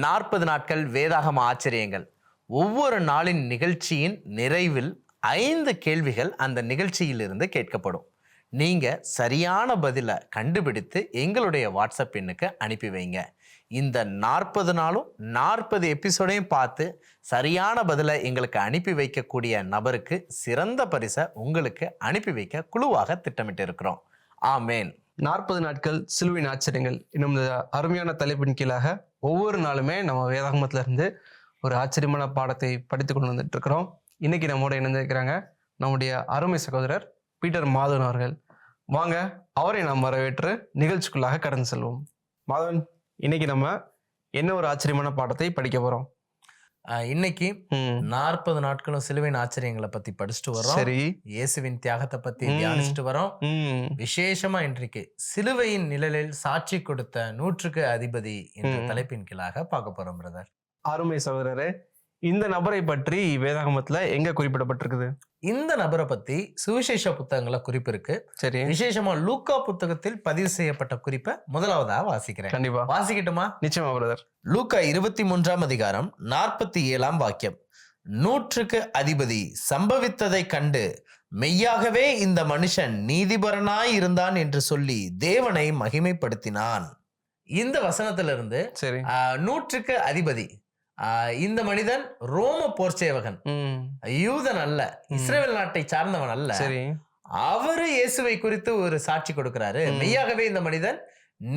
40 நாட்கள் வேதாகம ஆச்சரியங்கள். ஒவ்வொரு நாளின் நிகழ்ச்சியின் நிறைவில் 5 கேள்விகள் அந்த நிகழ்ச்சியிலிருந்து கேட்கப்படும். நீங்க சரியான பதிலை கண்டுபிடித்து எங்களுடைய வாட்ஸ்அப் எண்ணுக்கு அனுப்பி வைங்க. இந்த 40 நாளும் 40 எபிசோடையும் பார்த்து சரியான பதிலை எங்களுக்கு அனுப்பி வைக்கக்கூடிய நபருக்கு சிறந்த பரிசை உங்களுக்கு அனுப்பி வைக்க குழுவாக திட்டமிட்டு இருக்கிறோம். ஆமேன். 40 நாட்கள் சிலுவையின் ஆச்சரியங்கள் இன்னும் அருமையான தலைப்பின் கீழாக ஒவ்வொரு நாளுமே நம்ம வேதாகமத்துல இருந்து ஒரு ஆச்சரியமான பாடத்தை படித்து கொண்டு வந்துட்டு இருக்கிறோம். இன்னைக்கு நம்மோட இணைந்திருக்கிறாங்க நம்முடைய அருமை சகோதரர் பீட்டர் மாதவன் அவர்கள். வாங்க அவரை நாம் வரவேற்று நிகழ்ச்சிக்குள்ளாக கடந்து செல்வோம். மாதவன், இன்னைக்கு நம்ம என்ன ஒரு ஆச்சரியமான பாடத்தை படிக்க போறோம்? இன்னைக்கு 40 நாட்களும் சிலுவையின் ஆச்சரியங்களை பத்தி படிச்சுட்டு வரோம். சரி, இயேசுவின் தியாகத்தை பத்தி தியானிச்சுட்டு வரோம். விசேஷமா இன்றைக்கு சிலுவையின் நிழலில் சாட்சி கொடுத்த 100க்கு அதிபதி என்ற தலைப்பின் கீழாக பார்க்க போறோம். பிரதர், அருமை சகோதரரே, இந்த நபரை பற்றி வேதாகமத்துல எங்க குறிப்பிடப்பட்டிருக்குது? இந்த நபரை பத்தி சுவிசேஷ புத்தகங்கள குறிப்பு இருக்கு. சரி, விசேஷமா லூக்கா புத்தகத்தில் பதிவு செய்யப்பட்ட குறிப்பை முதலாவதா வாசிக்கிறேன். கண்டிப்பா வாசிக்கட்டுமா? நிச்சயமா பிரதர். லூக்கா 23 அதிகாரம் 47 வாக்கியம். 100க்கு அதிபதி சம்பவித்ததை கண்டு மெய்யாகவே இந்த மனுஷன் நீதிபரனாய் இருந்தான் என்று சொல்லி தேவனை மகிமைப்படுத்தினான். இந்த வசனத்திலிருந்து சரி, 100க்கு அதிபதி இந்த மனிதன் ரோம போர் சேவகன், யூதன் அல்ல, இஸ்ரேல் நாட்டை சார்ந்தவன் அல்ல. சரி, அவரு இயேசுவை குறித்து ஒரு சாட்சி கொடுக்கிறாரு. மெய்யாகவே இந்த மனிதன்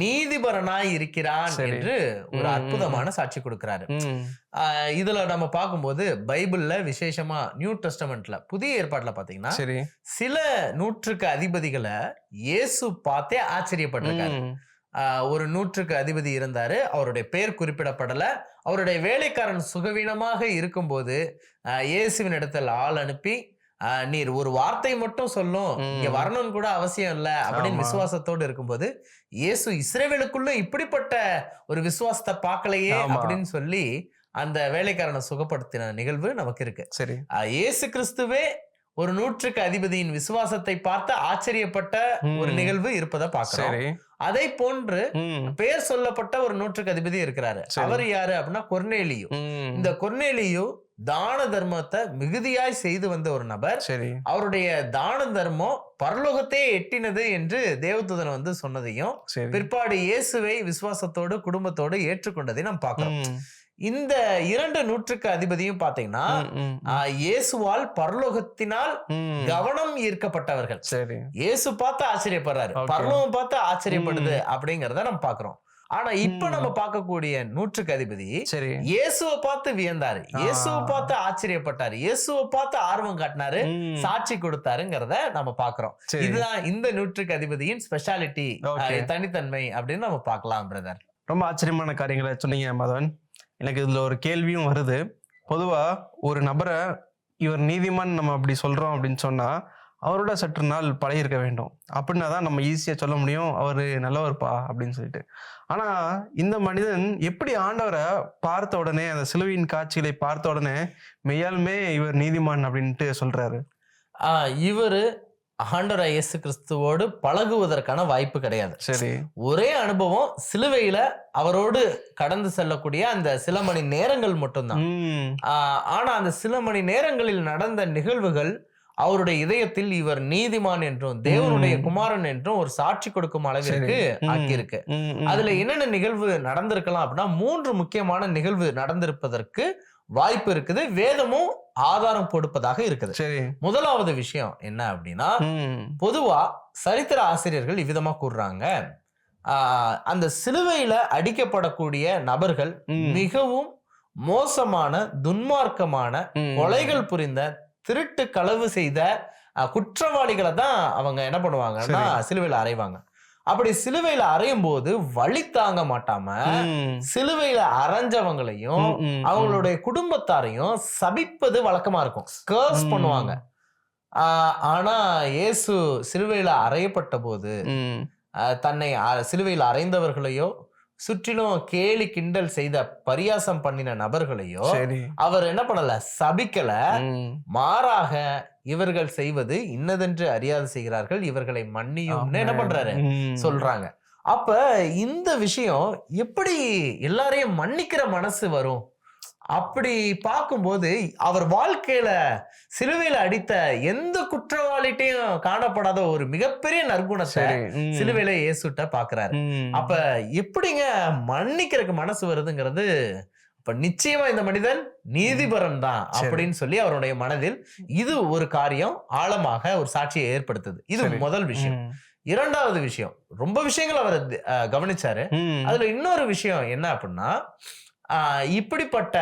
நீதிபரனாய் இருக்கிறான் என்று ஒரு அற்புதமான சாட்சி கொடுக்கிறாரு. இதுல நம்ம பார்க்கும்போது பைபிள்ல விசேஷமா நியூ டெஸ்டமெண்ட்ல புதிய ஏற்பாட்டுல பாத்தீங்கன்னா சில 100க்கு அதிபதிகளை இயேசு பார்த்தே ஆச்சரியப்பட்டிருக்காரு. ஒரு 100க்கு அதிபதி இருந்தாரு, அவருடைய பெயர் குறிப்பிடப்படல. அவருடைய வேலைக்காரன் சுகவீனமாக இருக்கும்போது இயேசுவின் இடத்துல ஆள் அனுப்பி, நீர் ஒரு வார்த்தை மட்டும் சொல்லும், இங்க வரணும்னு கூட அவசியம் இல்லை அப்படின்னு விசுவாசத்தோடு இருக்கும்போது, இயேசு இஸ்ரவேலுக்குள்ள இப்படிப்பட்ட ஒரு விசுவாசத்தை பார்க்கலையே அப்படின்னு சொல்லி அந்த வேலைக்காரனை சுகப்படுத்தின நிகழ்வு நமக்கு இருக்கு. சரி, இயேசு கிறிஸ்துவே ஒரு 100க்கு அதிபதியின் விசுவாசத்தை பார்த்து ஆச்சரியப்பட்ட ஒரு நிகழ்வு இருப்பதை பார்க்கிறோம். அதை போன்று பெயர் சொல்லப்பட்ட ஒரு 100க்கு அதிபதி இருக்கிறாரு. அவர் யாரு அப்படின்னா கொர்நேலியு. இந்த கொர்நேலியு தான தர்மத்தை மிகுதியாய் செய்து வந்த ஒரு நபர். அவருடைய தான தர்மம் பரலோகத்தே எட்டினது என்று தேவதூதன் சொன்னதையும் பிற்பாடு இயேசுவை விசுவாசத்தோடு குடும்பத்தோடு ஏற்றுக்கொண்டதை நாம் பார்க்கிறோம். இந்த 2 100க்கு அதிபதியும் பாத்தீங்கன்னா இயேசுவால் பரலோகத்தினால் கவனம் ஈர்க்கப்பட்டவர்கள். இயேசு பார்த்து ஆச்சரியப்படுறாரு, பரலோகம் பார்த்து ஆச்சரியப்படுது அப்படிங்கறத நம்ம பாக்குறோம். ஆனா இப்ப நம்ம பார்க்கக்கூடிய 100க்கு அதிபதி இயேசுவை பார்த்து வியந்தாரு, இயேசுவை பார்த்து ஆச்சரியப்பட்டாரு, இயேசுவை பார்த்து ஆர்வம் காட்டினாரு, சாட்சி கொடுத்தாருங்கிறத நம்ம பாக்குறோம். இதுதான் இந்த 100க்கு அதிபதியின் ஸ்பெஷாலிட்டி, தனித்தன்மை அப்படின்னு நம்ம பார்க்கலாம். பிரதர், ரொம்ப ஆச்சரியமான காரியங்களை சொன்னீங்க மாதவன். எனக்கு இதுல ஒரு கேள்வியும் வருது. பொதுவா ஒரு நபரை இவர் நீதிமான் நம்ம அப்படி சொல்றோம் அப்படின்னு சொன்னா அவரோட சற்று நாள் பழகிருக்க வேண்டும். அப்படின்னா தான் நம்ம ஈஸியா சொல்ல முடியும் அவரு நல்லவர்ப்பா அப்படின்னு சொல்லிட்டு. ஆனா இந்த மனிதன் எப்படி ஆண்டவரை பார்த்த உடனே, அந்த சிலுவையின் காட்சிகளை பார்த்த உடனே மெய்யாலுமே இவர் நீதிமான் அப்படின்ட்டு சொல்றாரு? இவரு ஆண்டவர் இயேசு கிறிஸ்துவோடு பழகுவதற்கான வாய்ப்பு கிடையாது. சரி, ஒரே அனுபவம் சிலுவையில அவரோடு கடந்து செல்லக்கூடிய அந்த சில மணி நேரங்கள் மட்டும்தான். ஆனா அந்த சில மணி நேரங்களில் நடந்த நிகழ்வுகள் அவருடைய இதயத்தில் இவர் நீதிமான் என்றும் தேவனுடைய குமாரன் என்றும் ஒரு சாட்சி கொடுக்கும் அளவிற்கு ஆக்கியிருக்கு. அதுல என்னென்ன நிகழ்வு நடந்திருக்கலாம் அப்படின்னா 3 முக்கியமான நிகழ்வு நடந்திருப்பதற்கு வாய்ப்பு இருக்குது. வேதமும் ஆதாரம் கொடுப்பதாக இருக்குது. முதலாவது விஷயம் என்ன அப்படின்னா, பொதுவா சரித்திர ஆசிரியர்கள் இவ்விதமா கூறுறாங்க, அந்த சிலுவையில அடிக்கப்படக்கூடிய நபர்கள் மிகவும் மோசமான, துன்மார்க்கமான, கொலைகள் புரிந்த, திருட்டு களவு செய்த குற்றவாளிகளை தான் அவங்க என்ன பண்ணுவாங்கன்னா சிலுவையில அறைவாங்க. அப்படி சிலுவையில அறையும் போது வலி தாங்க மாட்டாம சிலுவையில அரைஞ்சவங்களையும் அவங்களுடைய குடும்பத்தாரையும் சபிப்பது வழக்கமா இருக்கும், கர்ஸ் பண்ணுவாங்க. ஆனா இயேசு சிலுவையில அறையப்பட்ட போது தன்னை சிலுவையில அறைந்தவர்களையோ சுற்றிலும் கேலி கிண்டல் செய்த பரியாசம் பண்ணின நபர்களையோ அவர் என்ன பண்ணல, சபிக்கல. மாறாக இவர்கள் செய்வது இன்னதென்று அறியாது செய்கிறார்கள், இவர்களை மன்னியும் என்ன பண்றாரு சொல்றாங்க. அப்ப இந்த விஷயம் எப்படி எல்லாரையும் மன்னிக்கிற மனசு வரும்? அப்படி பார்க்கும்போது அவர் வாழ்க்கையில சிலுவையில அடித்த எந்த குற்றவாளிட்டையும் காணப்படாத ஒரு மிகப்பெரிய நற்குணத்தை சரி. சிலுவையில இயேசுட்ட பாக்குறாரு. அப்ப எப்படிங்க மன்னிக்கிறதுக்கு மனசு வருதுங்கிறது, அப்ப நிச்சயமா இந்த மனிதன் நீதிபரன் தான் அப்படின்னு சொல்லி அவருடைய மனதில் இது ஒரு காரியம் ஆழமாக ஒரு சாட்சியை ஏற்படுத்துது. இது முதல் விஷயம். இரண்டாவது விஷயம், ரொம்ப விஷயங்கள் அவர் கவனிச்சாரு. அதுல இன்னொரு விஷயம் என்ன அப்படின்னா, இப்படிப்பட்ட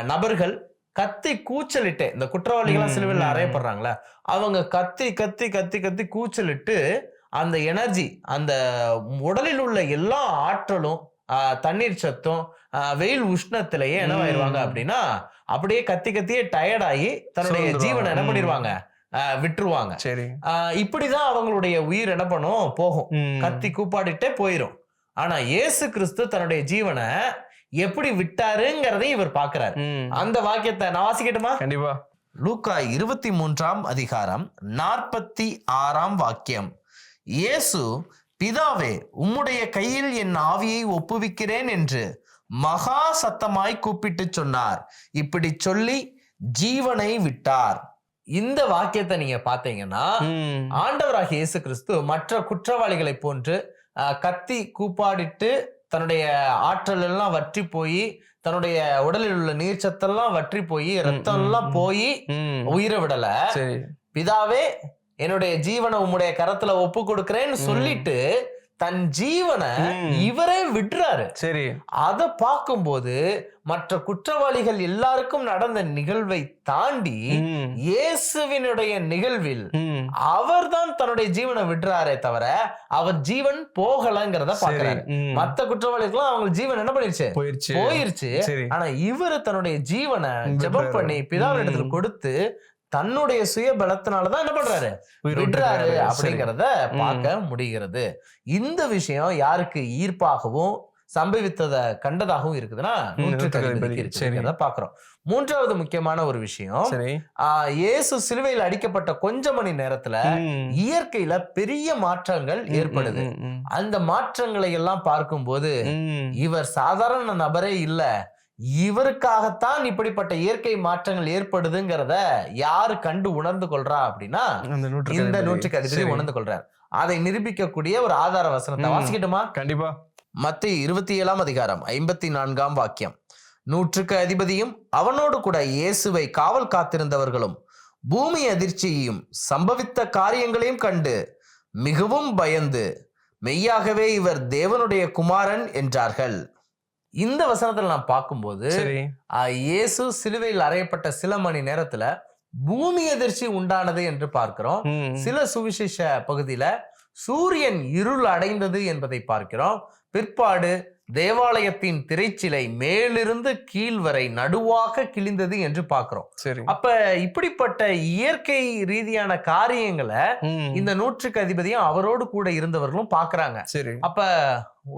நபர்கள் கத்தி கூச்சலிட்டு, இந்த குற்றவாளிகளா சிலுவையில் அறையப்படுறாங்களா, அவங்க கத்தி கத்தி கத்தி கத்தி கூச்சலிட்டு அந்த எனர்ஜி, அந்த உடலில் உள்ள எல்லா ஆற்றலும், தண்ணீர் சத்தும், வெயில் உஷ்ணத்திலேயே என்னவாயிருவாங்க அப்படின்னா, அப்படியே கத்தி கத்தியே டயர்ட் ஆகி தன்னுடைய ஜீவனை என்ன பண்ணிடுவாங்க, விட்டுருவாங்க. இப்படிதான் அவங்களுடைய உயிர் என்ன பண்ணும், போகும், கத்தி கூப்பாடிட்டே போயிரும். ஆனா இயேசு கிறிஸ்து தன்னுடைய ஜீவனை எப்படி விட்டாருங்கிறதையும் இவர் பார்க்கிறார். அந்த வாக்கியத்தை நான் வாசிக்கட்டுமா? கண்டிப்பா. லூக்கா 23ஆம் அதிகாரம் 46ஆம் வாக்கியம். இயேசு, பிதாவே, உம்முடைய கையில் என் ஆவியை ஒப்புவிக்கிறேன் என்று மகா சத்தமாய் கூப்பிட்டு சொன்னார். இப்படி சொல்லி ஜீவனை விட்டார். இந்த வாக்கியத்தை நீங்க பாத்தீங்கன்னா, ஆண்டவராகிய இயேசு கிறிஸ்து மற்ற குற்றவாளிகளை போன்று கத்தி கூப்பாடிட்டு தன்னுடைய ஆற்றல் எல்லாம் வற்றி போய், தன்னுடைய உடலில் உள்ள நீர் சத்தெல்லாம் வற்றி போய், ரத்தம் எல்லாம் போய் உயிரை விடல. பிதாவே, என்னுடைய ஜீவனை உம்முடைய கரத்துல ஒப்பு கொடுக்கிறேன்னு சொல்லிட்டு தன் ஜீவனை இவரே விடுறாரு. சரி. அத பார்க்கும்போது மற்ற குற்றவாளிகள் எல்லாருக்கும் நடந்த நிகழ்வை தாண்டி இயேசுவினுடைய நிகழ்வில் அவர் தான் தன்னுடைய ஜீவனை விடுறாரே தவிர அவர் ஜீவன் போகலங்கிறத பாக்குறாரு. மத்த குற்றவாளிகளும் அவங்க ஜீவன் என்ன பண்ணிருச்சு, போயிருச்சு. ஆனா இவரு தன்னுடைய ஜீவனை ஜெபம் பண்ணி பிதாவினிடத்துல கொடுத்து தன்னுடைய சுய பலத்தினாலதான் என்ன பண்றாரு, விடுறாரு அப்படிங்கறத பார்க்க முடிகிறது. இந்த விஷயம் யாருக்கு ஈர்ப்பாகவும் சம்பவித்தத கண்டதாகவும் இருக்குதுன்னா பாக்குறோம். மூன்றாவது முக்கியமான ஒரு விஷயம், இயேசு சிலுவையில் அடிக்கப்பட்ட கொஞ்ச மணி நேரத்துல இயற்கையில பெரிய மாற்றங்கள் ஏற்படுது. அந்த மாற்றங்களை எல்லாம் பார்க்கும்போது இவர் சாதாரண நபரே இல்ல, இவருக்காகத்தான் இப்படிப்பட்ட இயற்கை மாற்றங்கள் ஏற்படுதுங்கிறத யாரு கண்டு உணர்ந்து கொள்றா அப்படின்னா இந்த நூற்றுக்கு அதிபதி உணர்ந்து கொள்றார். அதை நிரூபிக்கக்கூடிய ஒரு ஆதார வசனத்தை வாசிக்கட்டுமா? கண்டிப்பா. மத்தேயு 27ஆம் அதிகாரம் 54ஆம் வாக்கியம். நூற்றுக்கு அதிபதியும் அவனோடு கூட இயேசுவை காவல் காத்திருந்தவர்களும் பூமி அதிர்ச்சியையும் சம்பவித்த காரியங்களையும் கண்டு மிகவும் பயந்து மெய்யாகவே இவர் தேவனுடைய குமாரன் என்றார்கள். இந்த வசனத்துல நான் பார்க்கும்போது இயேசு சிலுவையில் அறையப்பட்ட சில மணி நேரத்துல பூமி அதிர்ச்சி உண்டானது என்று பார்க்கிறோம். சில சுவிசேஷ பகுதியில சூரியன் இருள் அடைந்தது என்பதை பார்க்கிறோம். பிற்பாடு தேவாலயத்தின் திரைச்சிலை மேலிருந்து கீழ் வரை நடுவாக கிழிந்தது என்று பார்க்கிறோம். அப்ப இப்படிப்பட்ட இயற்கை ரீதியான காரியங்களை இந்த நூற்றுக்கு அதிபதியும் அவரோடு கூட இருந்தவர்களும் பாக்குறாங்க. அப்ப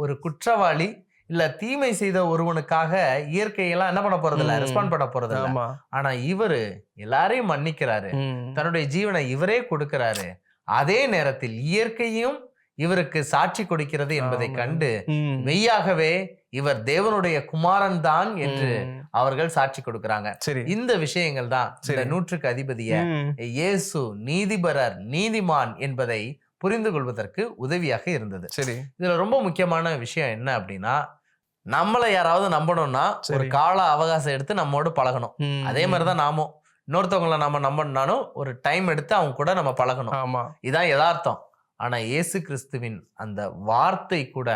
ஒரு குற்றவாளி இல்ல தீமை செய்த ஒருவனுக்காக இயற்கையெல்லாம் என்ன பண்ண போறது இல்ல, ரெஸ்பாண்ட் பண்ண போறது இல்ல. ஆனா இவரு எல்லாரையும் மன்னிக்கிறாரு, தன்னுடைய ஜீவனை இவரே கொடுக்கிறாரு. அதே நேரத்தில் இயற்கையும் இவருக்கு சாட்சி கொடுக்கிறது என்பதை கண்டு மெய்யாகவே இவர் தேவனுடைய குமாரன் தான் என்று அவர்கள் சாட்சி கொடுக்கிறாங்க. இந்த விஷயங்கள் தான் இந்த நூற்றுக்கு அதிபதிய இயேசு நீதிபரர், நீதிமான் என்பதை புரிந்து கொள்வதற்கு உதவியாக இருந்தது. இதுல ரொம்ப முக்கியமான விஷயம் என்ன அப்படின்னா, நம்மளை யாராவது நம்பணும்னா ஒரு கால அவகாசம் எடுத்து நம்மோடு பழகணும். அதே மாதிரிதான் நாமும் இன்னொருத்தவங்களை நம்ம நம்பணும்னாலும் ஒரு டைம் எடுத்து அவங்க கூட நம்ம பழகணும். இதான் யதார்த்தம். ஆனா இயேசு கிறிஸ்துவின் அந்த வார்த்தை கூட,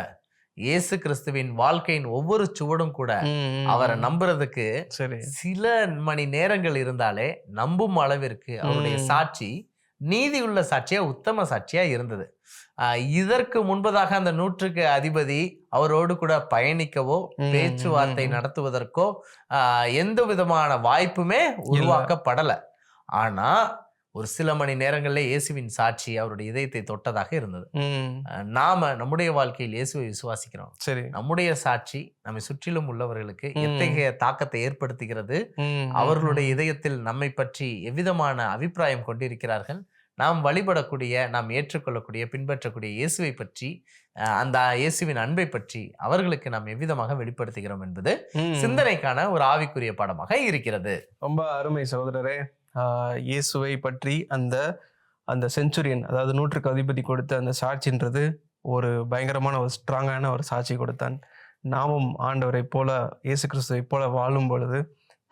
இயேசு கிறிஸ்துவின் வாழ்க்கையின் ஒவ்வொரு சுவடும் கூட அவரை நம்புறதுக்கு சில மணி நேரங்கள் இருந்தாலே நம்பும் அளவிற்கு அவருடைய சாட்சி நீதியுள்ள சாட்சியா, உத்தம சாட்சியா இருந்தது. இதற்கு முன்பதாக அந்த நூற்றுக்கு அதிபதி அவரோடு கூட பயணிக்கவோ பேச்சுவார்த்தை நடத்துவதற்கோ எந்த விதமான வாய்ப்புமே உருவாக்கப்படல. ஆனா ஒரு சில மணி நேரங்கள்ல இயேசுவின் சாட்சி அவருடைய இதயத்தை தொட்டதாக இருந்தது. நாம நம்முடைய வாழ்க்கையில் இயேசுவை விசுவாசிக்கிறோம். நம்முடைய சாட்சி நம்மை சுற்றிலும் உள்ளவர்களுக்கு எத்தகைய தாக்கத்தை ஏற்படுத்துகிறது, அவர்களுடைய இதயத்தில் நம்மை பற்றி எவ்விதமான அபிப்பிராயம் கொண்டிருக்கிறார்கள், நாம் வழிபடக்கூடிய, நாம் ஏற்றுக்கொள்ளக்கூடிய, பின்பற்றக்கூடிய இயேசுவை பற்றி, அந்த இயேசுவின் அன்பை பற்றி அவர்களுக்கு நாம் எவ்விதமாக வெளிப்படுத்துகிறோம் என்பது சிந்தனைக்கான ஒரு ஆவிக்குரிய பாடமாக இருக்கிறது. ரொம்ப அருமை சகோதரரே. இயேசுவை பற்றி அந்த அந்த செஞ்சுரியன், அதாவது 100க்கு அதிபதி கொடுத்த அந்த சாட்சின்றது ஒரு பயங்கரமான ஒரு ஸ்ட்ராங்கான ஒரு சாட்சி கொடுத்தான். நாமும் ஆண்டவரை போல, இயேசு கிறிஸ்துவை போல வாழும் பொழுது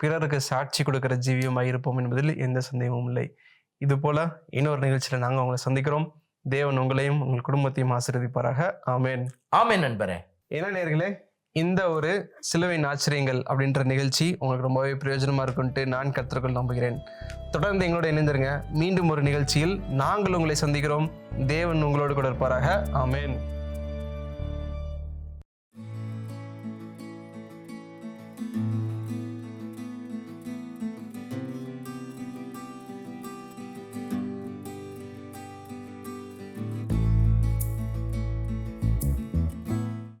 பிறருக்கு சாட்சி கொடுக்கிற ஜீவியமாக இருப்போம் என்பதில் எந்த சந்தேகமும் இல்லை. இது போல இன்னொரு நிகழ்ச்சியில் நாங்கள் உங்களை சந்திக்கிறோம். தேவன் உங்களையும் உங்கள் குடும்பத்தையும் ஆசீர்வதிப்பாராக. ஆமேன். ஆமேன் நண்பரே. என்ன நேயர்களே, இந்த ஒரு சிலுவையின் ஆச்சரியங்கள் அப்படின்ற நிகழ்ச்சி உங்களுக்கு ரொம்பவே பிரயோஜனமா இருக்குன்ட்டு நான் கர்த்தருக்குள் நம்புகிறேன். தொடர்ந்து எங்களோட இணைந்திருங்க. மீண்டும் ஒரு நிகழ்ச்சியில் நாங்கள் உங்களை சந்திக்கிறோம். தேவன் உங்களோடு கூட இருப்பாராக. ஆமேன்.